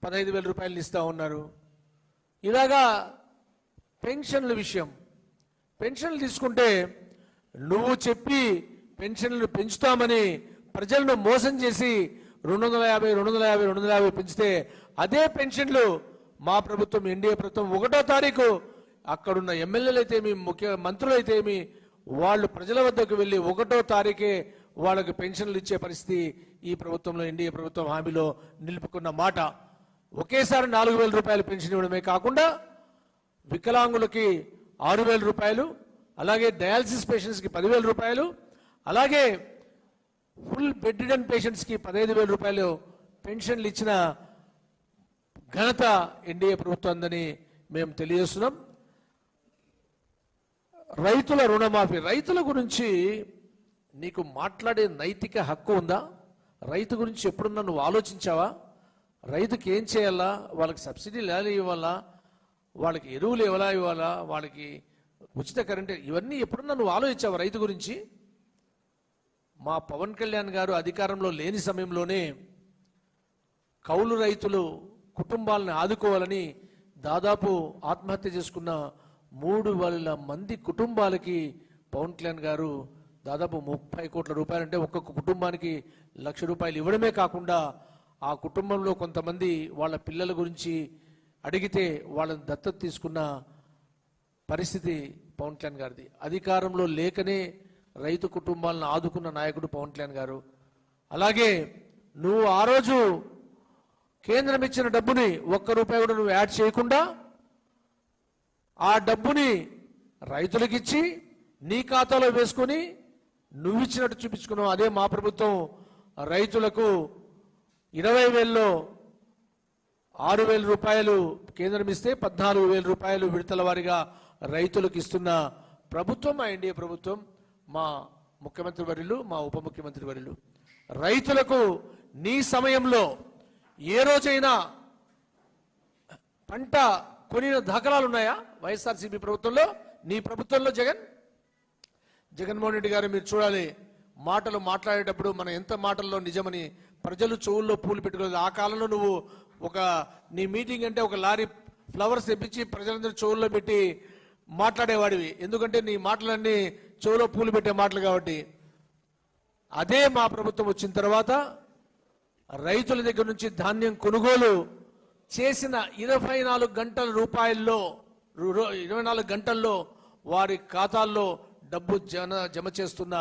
15,000 రూపాయలు ఇస్తూ ఉన్నారు. ఇలాగా పెన్షన్ల విషయం, పెన్షన్లు తీసుకుంటే నువ్వు చెప్పి పెన్షన్లు పెంచుతామని ప్రజలను మోసం చేసి 250 పెంచితే అదే పెన్షన్లు మా ప్రభుత్వం ఎన్డీఏ ప్రభుత్వం 1వ తారీఖు అక్కడున్న ఎమ్మెల్యేలు అయితే మీ మంత్రులు అయితే మీ వాళ్ళు ప్రజల వద్దకు వెళ్ళి 1వ తారీఖే వాళ్ళకి పెన్షన్లు ఇచ్చే పరిస్థితి ఈ ప్రభుత్వంలో ఎన్డీఏ ప్రభుత్వం హామీలో నిలుపుకున్న మాట. ఒకేసారి 4,000 రూపాయలు పెన్షన్ ఇవ్వడమే కాకుండా వికలాంగులకి 6,000 రూపాయలు, అలాగే డయాలసిస్ పేషెంట్స్కి 10,000 రూపాయలు, అలాగే ఫుల్ బెడ్ రిడన్ పేషెంట్స్కి 15,000 రూపాయలు పెన్షన్లు ఇచ్చిన ఘనత ఎన్డీఏ ప్రభుత్వందని మేము తెలియజేస్తున్నాం. రైతుల రుణమాఫీ, రైతుల గురించి నీకు మాట్లాడే నైతిక హక్కు ఉందా? రైతు గురించి ఎప్పుడన్నా నువ్వు ఆలోచించావా? రైతుకి ఏం చేయాలా? వాళ్ళకి సబ్సిడీలు ఎలా ఇవ్వాలా? వాళ్ళకి ఎరువులు ఎలా ఇవ్వాలా? వాళ్ళకి ఉచిత కరెంట్, ఇవన్నీ ఎప్పుడన్నా నువ్వు ఆలోచించావా రైతు గురించి? మా పవన్ కళ్యాణ్ గారు అధికారంలో లేని సమయంలోనే కౌలు రైతులు కుటుంబాలను ఆదుకోవాలని దాదాపు ఆత్మహత్య చేసుకున్న 3,000 మంది కుటుంబాలకి పవన్ కళ్యాణ్ గారు దాదాపు 30 కోట్ల రూపాయలు, అంటే ఒక్కొక్క కుటుంబానికి 1,00,000 రూపాయలు ఇవ్వడమే కాకుండా ఆ కుటుంబంలో కొంతమంది వాళ్ళ పిల్లల గురించి అడిగితే వాళ్ళని దత్తత తీసుకున్న పరిస్థితి పవన్ కళ్యాణ్ గారిది. అధికారంలో లేకనే రైతు కుటుంబాలను ఆదుకున్న నాయకుడు పవన్ కళ్యాణ్ గారు. అలాగే నువ్వు ఆ రోజు కేంద్రం ఇచ్చిన డబ్బుని 1 రూపాయి కూడా నువ్వు యాడ్ చేయకుండా ఆ డబ్బుని రైతులకు ఇచ్చి నీ ఖాతాలో వేసుకొని నువ్వు ఇచ్చినట్టు చూపించుకున్నావు. అదే మా ప్రభుత్వం రైతులకు 20,000లో 6,000 రూపాయలు కేంద్రం ఇస్తే 14,000 రూపాయలు విడతల వారీగా రైతులకు ఇస్తున్న ప్రభుత్వం మా ఎన్డీఏ ప్రభుత్వం, మా ముఖ్యమంత్రి వర్యులు, మా ఉప ముఖ్యమంత్రి వర్యులు. రైతులకు నీ సమయంలో ఏ రోజైనా పంట కొనిన దాఖలాలు ఉన్నాయా? వైఎస్ఆర్సీపీ ప్రభుత్వంలో, నీ ప్రభుత్వంలో జగన్మోహన్ రెడ్డి గారు మీరు చూడాలి, మాటలు మాట్లాడేటప్పుడు మన ఎంత మాటల్లో నిజమని ప్రజలు చెవుల్లో పూలు పెట్టుకోలేదు. ఆ కాలంలో నువ్వు నీ మీటింగ్ అంటే ఒక లారీ ఫ్లవర్స్ తెప్పించి ప్రజలందరూ చెవుల్లో పెట్టి మాట్లాడేవాడివి, ఎందుకంటే నీ మాటలన్నీ చెవులో పూలు పెట్టే మాటలు కాబట్టి. అదే మా ప్రభుత్వం వచ్చిన తర్వాత రైతుల దగ్గర నుంచి ధాన్యం కొనుగోలు చేసిన 24 గంటల రూపాయల్లో 24 గంటల్లో వారి ఖాతాల్లో డబ్బు జమ చేస్తున్న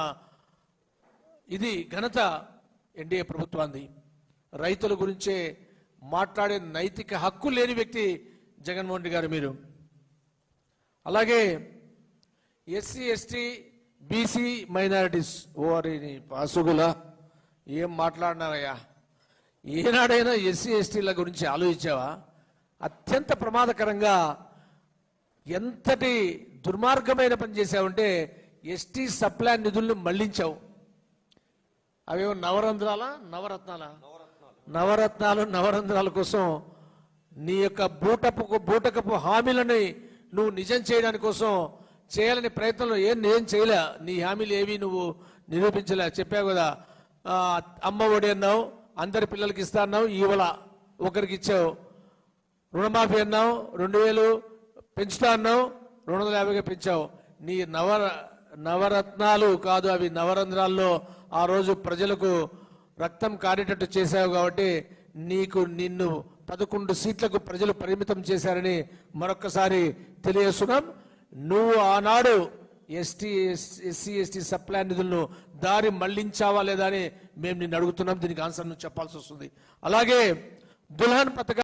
ఇది ఘనత ఎన్డీఏ ప్రభుత్వాన్ని. రైతుల గురించే మాట్లాడే నైతిక హక్కు లేని వ్యక్తి జగన్మోహన్ రెడ్డి గారు మీరు. అలాగే ఎస్సీ ఎస్టీ బీసీ మైనారిటీస్, ఓరి పాసుగుల ఏం మాట్లాడినారయ్యా? ఏనాడైనా ఎస్సీ ఎస్టీల గురించి ఆలోచించావా? అత్యంత ప్రమాదకరంగా ఎంతటి దుర్మార్గమైన పని చేశావంటే ఎస్టీ సప్లై నిధులను మళ్లించావు. అవేమో నవరత్నాల కోసం నీ యొక్క బూటకపు హామీలని నువ్వు నిజం చేయడానికి కోసం చేయాలని ప్రయత్నంలో ఏం చేయలే. నీ హామీలు ఏవి నువ్వు నిరూపించలే. చెప్పావు కదా, అమ్మ ఒడి అన్నావు, అందరి పిల్లలకి ఇస్తా అన్నావు, ఇవాళ ఒకరికి ఇచ్చావు. రుణమాఫీ అన్నావు, 2,000 పెంచుతా అన్నావు, 250గా పెంచావు. నీ నవరత్నాలు కాదు, అవి నవరంధ్రాల్లో ఆ రోజు ప్రజలకు రక్తం కారేటట్టు చేశావు. కాబట్టి నిన్ను 11 సీట్లకు ప్రజలు పరిమితం చేశారని మరొక్కసారి తెలియజేస్తున్నాం. నువ్వు ఆనాడు ఎస్సీ ఎస్టీ సప్లై నిధులను దారి మళ్లించావా లేదా అని మేము నిన్ను అడుగుతున్నాం. దీనికి ఆన్సర్ నువ్వు చెప్పాల్సి వస్తుంది. అలాగే దుల్హన్ పథకం